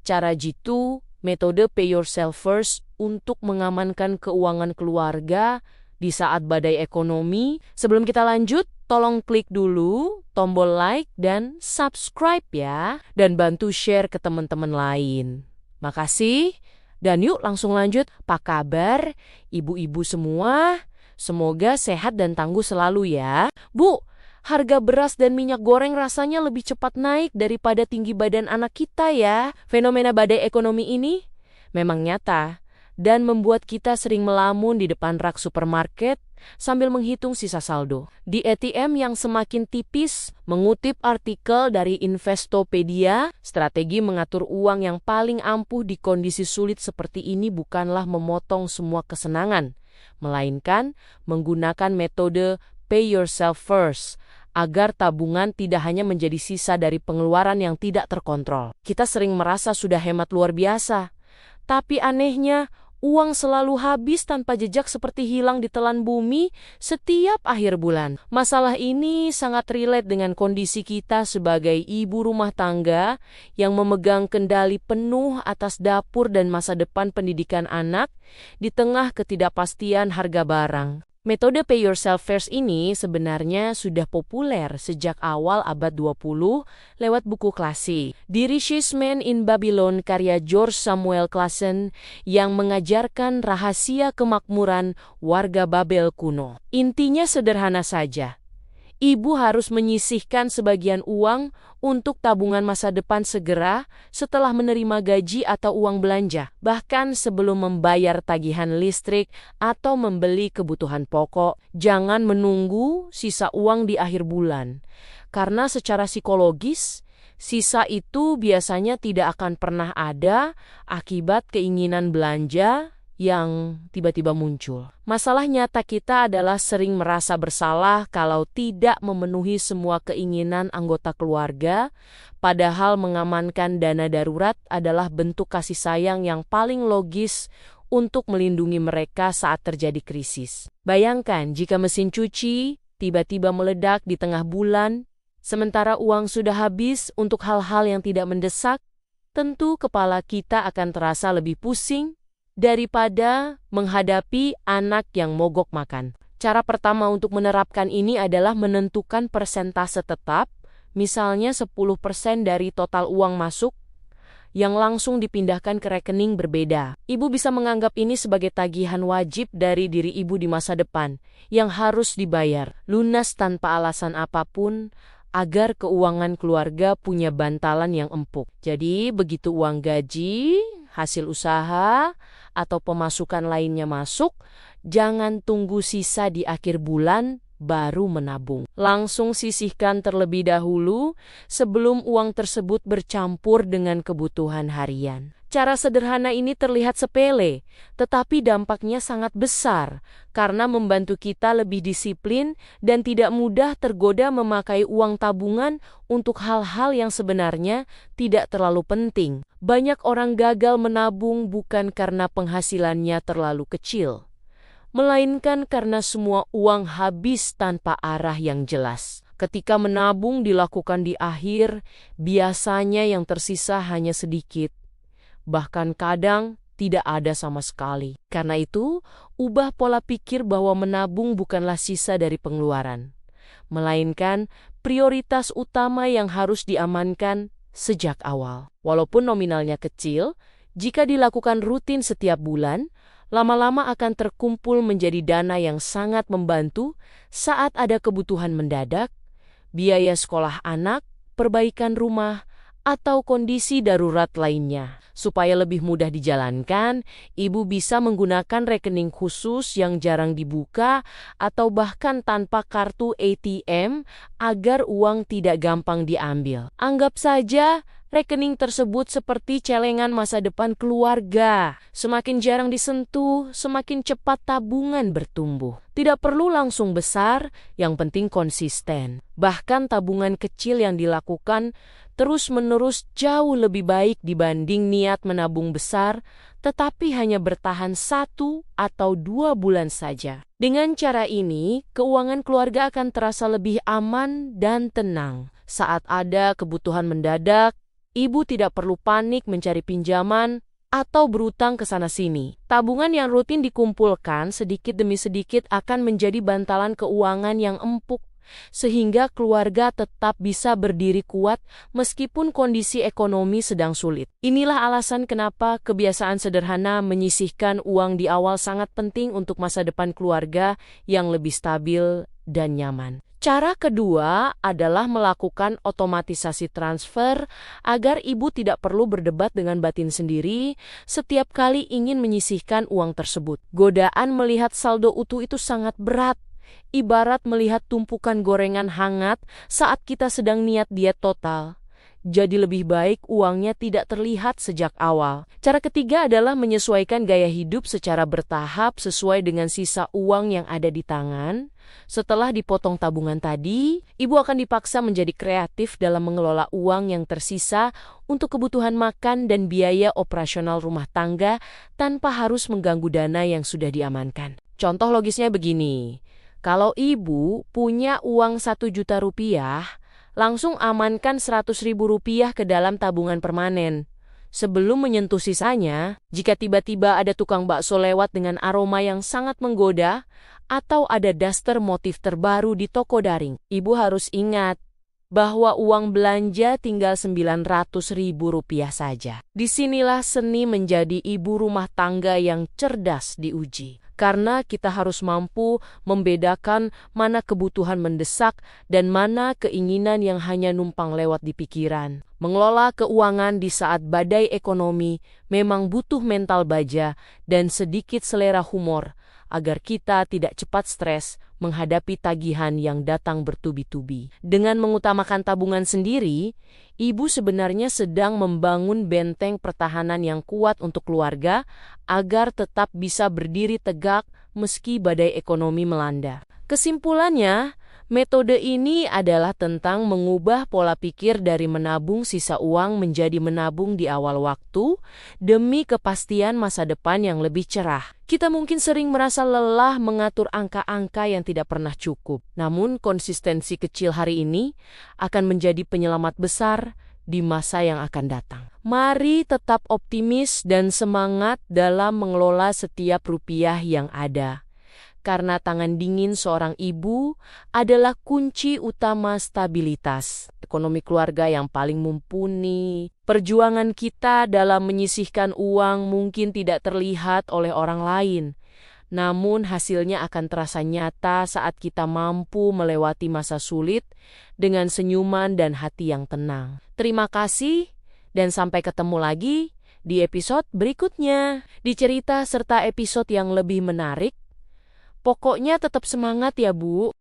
cara jitu, metode pay yourself first untuk mengamankan keuangan keluarga di saat badai ekonomi. Sebelum kita lanjut, tolong klik dulu tombol like dan subscribe ya. Dan bantu share ke teman-teman lain. Makasih. Dan yuk langsung lanjut. Apa kabar ibu-ibu semua? Semoga sehat dan tangguh selalu ya. Bu, harga beras dan minyak goreng rasanya lebih cepat naik daripada tinggi badan anak kita ya. Fenomena badai ekonomi ini memang nyata dan membuat kita sering melamun di depan rak supermarket sambil menghitung sisa saldo. Di ATM yang semakin tipis, mengutip artikel dari Investopedia, strategi mengatur uang yang paling ampuh di kondisi sulit seperti ini bukanlah memotong semua kesenangan, melainkan menggunakan metode pay yourself first, agar tabungan tidak hanya menjadi sisa dari pengeluaran yang tidak terkontrol. Kita sering merasa sudah hemat luar biasa, tapi anehnya uang selalu habis tanpa jejak seperti hilang ditelan bumi setiap akhir bulan. Masalah ini sangat relate dengan kondisi kita sebagai ibu rumah tangga yang memegang kendali penuh atas dapur dan masa depan pendidikan anak di tengah ketidakpastian harga barang. Metode pay yourself first ini sebenarnya sudah populer sejak awal abad 20 lewat buku klasik. The Richest Man in Babylon karya George Samuel Clason yang mengajarkan rahasia kemakmuran warga Babel kuno. Intinya sederhana saja. Ibu harus menyisihkan sebagian uang untuk tabungan masa depan segera setelah menerima gaji atau uang belanja, bahkan sebelum membayar tagihan listrik atau membeli kebutuhan pokok. Jangan menunggu sisa uang di akhir bulan, karena secara psikologis, sisa itu biasanya tidak akan pernah ada akibat keinginan belanja yang tiba-tiba muncul. Masalah nyata kita adalah sering merasa bersalah kalau tidak memenuhi semua keinginan anggota keluarga, padahal mengamankan dana darurat adalah bentuk kasih sayang yang paling logis untuk melindungi mereka saat terjadi krisis. Bayangkan jika mesin cuci tiba-tiba meledak di tengah bulan, sementara uang sudah habis untuk hal-hal yang tidak mendesak, tentu kepala kita akan terasa lebih pusing daripada menghadapi anak yang mogok makan. Cara pertama untuk menerapkan ini adalah menentukan persentase tetap, misalnya 10% dari total uang masuk, yang langsung dipindahkan ke rekening berbeda. Ibu bisa menganggap ini sebagai tagihan wajib dari diri ibu di masa depan, yang harus dibayar, lunas tanpa alasan apapun, agar keuangan keluarga punya bantalan yang empuk. Jadi, begitu uang gaji, hasil usaha, atau pemasukan lainnya masuk, jangan tunggu sisa di akhir bulan baru menabung. Langsung sisihkan terlebih dahulu sebelum uang tersebut bercampur dengan kebutuhan harian. Cara sederhana ini terlihat sepele, tetapi dampaknya sangat besar karena membantu kita lebih disiplin dan tidak mudah tergoda memakai uang tabungan untuk hal-hal yang sebenarnya tidak terlalu penting. Banyak orang gagal menabung bukan karena penghasilannya terlalu kecil, melainkan karena semua uang habis tanpa arah yang jelas. Ketika menabung dilakukan di akhir, biasanya yang tersisa hanya sedikit, bahkan kadang tidak ada sama sekali. Karena itu, ubah pola pikir bahwa menabung bukanlah sisa dari pengeluaran, melainkan prioritas utama yang harus diamankan sejak awal. Walaupun nominalnya kecil, jika dilakukan rutin setiap bulan, lama-lama akan terkumpul menjadi dana yang sangat membantu saat ada kebutuhan mendadak, biaya sekolah anak, perbaikan rumah, atau kondisi darurat lainnya. Supaya lebih mudah dijalankan, ibu bisa menggunakan rekening khusus yang jarang dibuka atau bahkan tanpa kartu ATM agar uang tidak gampang diambil. Anggap saja rekening tersebut seperti celengan masa depan keluarga. Semakin jarang disentuh, semakin cepat tabungan bertumbuh. Tidak perlu langsung besar, yang penting konsisten. Bahkan tabungan kecil yang dilakukan terus-menerus jauh lebih baik dibanding niat menabung besar, tetapi hanya bertahan 1 atau 2 bulan saja. Dengan cara ini, keuangan keluarga akan terasa lebih aman dan tenang. Saat ada kebutuhan mendadak, Ibu tidak perlu panik mencari pinjaman atau berutang ke sana-sini. Tabungan yang rutin dikumpulkan sedikit demi sedikit akan menjadi bantalan keuangan yang empuk, sehingga keluarga tetap bisa berdiri kuat meskipun kondisi ekonomi sedang sulit. Inilah alasan kenapa kebiasaan sederhana menyisihkan uang di awal sangat penting untuk masa depan keluarga yang lebih stabil dan nyaman. Cara kedua adalah melakukan otomatisasi transfer agar ibu tidak perlu berdebat dengan batin sendiri setiap kali ingin menyisihkan uang tersebut. Godaan melihat saldo utuh itu sangat berat, ibarat melihat tumpukan gorengan hangat saat kita sedang niat diet total. Jadi lebih baik uangnya tidak terlihat sejak awal. Cara ketiga adalah menyesuaikan gaya hidup secara bertahap sesuai dengan sisa uang yang ada di tangan. Setelah dipotong tabungan tadi, ibu akan dipaksa menjadi kreatif dalam mengelola uang yang tersisa untuk kebutuhan makan dan biaya operasional rumah tangga tanpa harus mengganggu dana yang sudah diamankan. Contoh logisnya begini, kalau ibu punya uang 1 juta rupiah, langsung amankan 100.000 rupiah ke dalam tabungan permanen. Sebelum menyentuh sisanya, jika tiba-tiba ada tukang bakso lewat dengan aroma yang sangat menggoda, atau ada daster motif terbaru di toko daring, ibu harus ingat bahwa uang belanja tinggal 900.000 rupiah saja. Disinilah seni menjadi ibu rumah tangga yang cerdas diuji. Karena kita harus mampu membedakan mana kebutuhan mendesak dan mana keinginan yang hanya numpang lewat di pikiran. Mengelola keuangan di saat badai ekonomi memang butuh mental baja dan sedikit selera humor agar kita tidak cepat stres menghadapi tagihan yang datang bertubi-tubi. Dengan mengutamakan tabungan sendiri, ibu sebenarnya sedang membangun benteng pertahanan yang kuat untuk keluarga agar tetap bisa berdiri tegak meski badai ekonomi melanda. Kesimpulannya, metode ini adalah tentang mengubah pola pikir dari menabung sisa uang menjadi menabung di awal waktu demi kepastian masa depan yang lebih cerah. Kita mungkin sering merasa lelah mengatur angka-angka yang tidak pernah cukup. Namun konsistensi kecil hari ini akan menjadi penyelamat besar di masa yang akan datang. Mari tetap optimis dan semangat dalam mengelola setiap rupiah yang ada. Karena tangan dingin seorang ibu adalah kunci utama stabilitas ekonomi keluarga yang paling mumpuni. Perjuangan kita dalam menyisihkan uang mungkin tidak terlihat oleh orang lain, namun hasilnya akan terasa nyata saat kita mampu melewati masa sulit dengan senyuman dan hati yang tenang. Terima kasih dan sampai ketemu lagi di episode berikutnya. Di cerita serta episode yang lebih menarik, pokoknya tetap semangat ya Bu.